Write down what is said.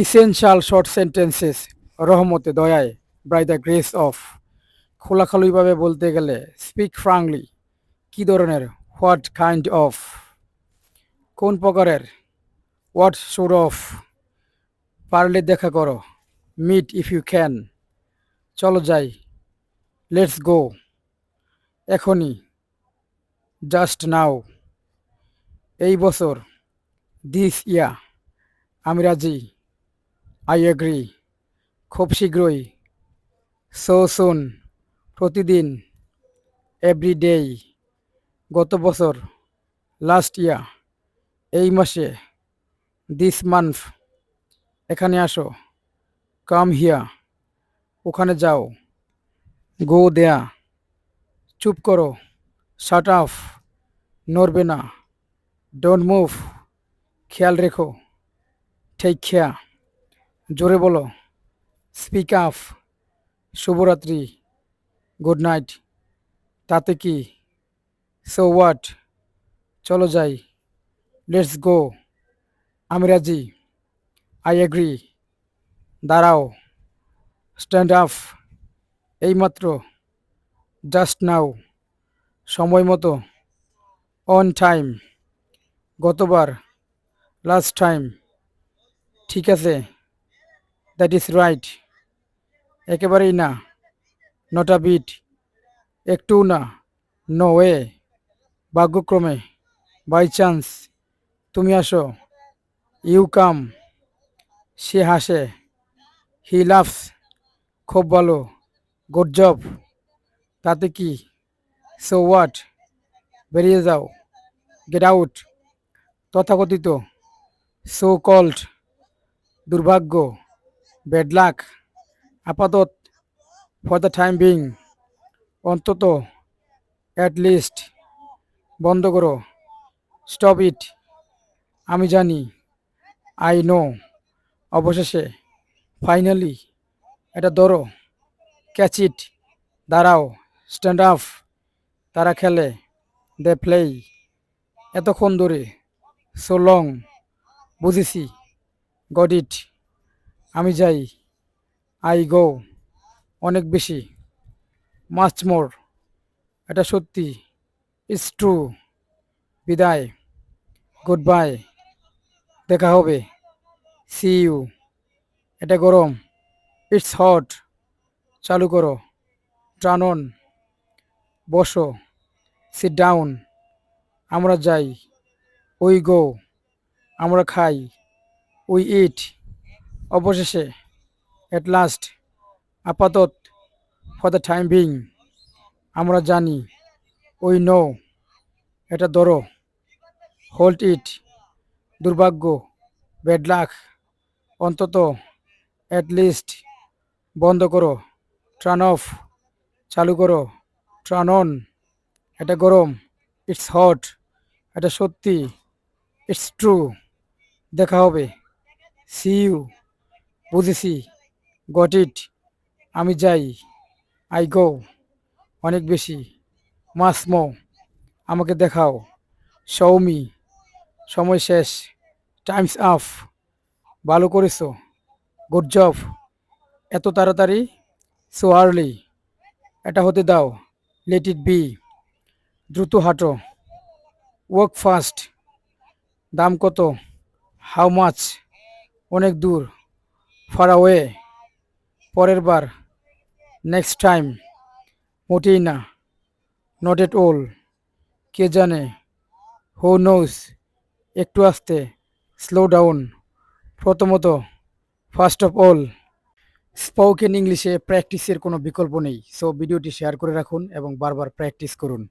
Essential short sentences রহমতে দয়ায় by the grace of. খোলাখুলিভাবে বলতে গেলে স্পিক ফ্রাঙ্কলি, কী ধরনের, হোয়াট কাইন্ড অফ, কোন প্রকারের, হোয়াট সোর্ট অফ, পারলে দেখা করো, মিট ইফ ইউ ক্যান, চলো যাই, লেটস গো, এখনই, জাস্ট নাও, এই বছর, দিস ইয়ার, আমি রাজি, আই এগ্রি, খুব শীঘ্রই, সো সুন, প্রতিদিন, এভরি ডে, গত বছর, লাস্ট ইয়ার, এই মাসে, দিস মান্থ, এখানে আসো, কাম হিয়া, ওখানে যাও, গো দেয়া, চুপ করো, শাট আপ, নড়বে না, ডোন্ট মুভ, খেয়াল রেখো, টেক কেয়ার, জোরে বলো, স্পিক আপ, শুভরাত্রি, গুড নাইট, তাতে কি, সো হোয়াট, চলো যাই, লেটস গো, আমি রাজি, আই এগ্রি, দাঁড়াও, স্ট্যান্ড আপ, এইমাত্র, জাস্ট নাও, সময় মতো, অন টাইম, গতবার, লাস্ট টাইম, ঠিক আছে, দ্যাট ইজ রাইট, একেবারেই না, নট আ বিট, একটুও না, নো ওয়ে, ভাগ্যক্রমে, বাই চান্স, তুমি আসো, ইউ কাম, সে হাসে, হি লাভস, খুব ভালো, গুড জব, তাতে কি, সো হোয়াট, বেরিয়ে যাও, গেট আউট, তথাকথিত, সো কল্ড, দুর্ভাগ্য, ব্যাড লাক, আপাতত, ফর দ্য টাইম বিং, অন্তত, অ্যাট লিস্ট, বন্ধ করো, স্টপ ইট, আমি জানি, আই নো, অবশেষে, ফাইনালি, এটা ধরো, ক্যাচ ইট, দাঁড়াও, স্ট্যান্ড আপ, তারা খেলে, দে প্লে, এতক্ষণ ধরে, সো লং, বুঝেছি, গট ইট, আমি যাই, আই গো, অনেক বেশি, মাচ মোর, এটা সত্যি, ইটস ট্রু, বিদায়, গুড বাই, দেখা হবে, সি ইউ, এটা গরম, ইটস হট, চালু করো, টার্ন অন, বসো, সিট ডাউন, আমরা যাই, উই গো, আমরা খাই, উই ইট, অবশেষে, এট লাস্ট, আপাতত, ফর দ্য টাইম বিং, আমরা জানি, উই নো, এটা ধরো, হোল্ড ইট, দুর্ভাগ্য, ব্যাড লাক, অন্তত, অ্যাট লিস্ট, বন্ধ করো, টার্ন অফ, চালু করো, টার্ন অন, এটা গরম, ইটস হট, এটা সত্যি, ইটস ট্রু, দেখা হবে, সি ইউ, বুঝেছি, গট ইট, আমি যাই, আই গো, অনেক বেশি, মাস মো, আমাকে দেখাও, সৌমি, সময় শেষ, টাইমস আপ, ভালো করেছো, গুড জব, এত তাড়াতাড়ি, সো আর্লি, এটা হতে দাও, লেট ইট বি, দ্রুত হাঁটো, ওয়ার্ক ফাস্ট, দাম কত, হাউ মাচ, অনেক দূর, ফার অ্যাওয়ে, পরের বার, নেক্সট টাইম, মোটেই না, নট এট অল, কে জানে, হু নোস, একটু আস্তে, স্লো ডাউন, প্রথমত, ফার্স্ট অফ অল। স্পোকেন ইংলিশে প্র্যাকটিসের কোনো বিকল্প নেই, সো ভিডিওটি শেয়ার করে রাখুন এবং বারবার প্র্যাকটিস করুন।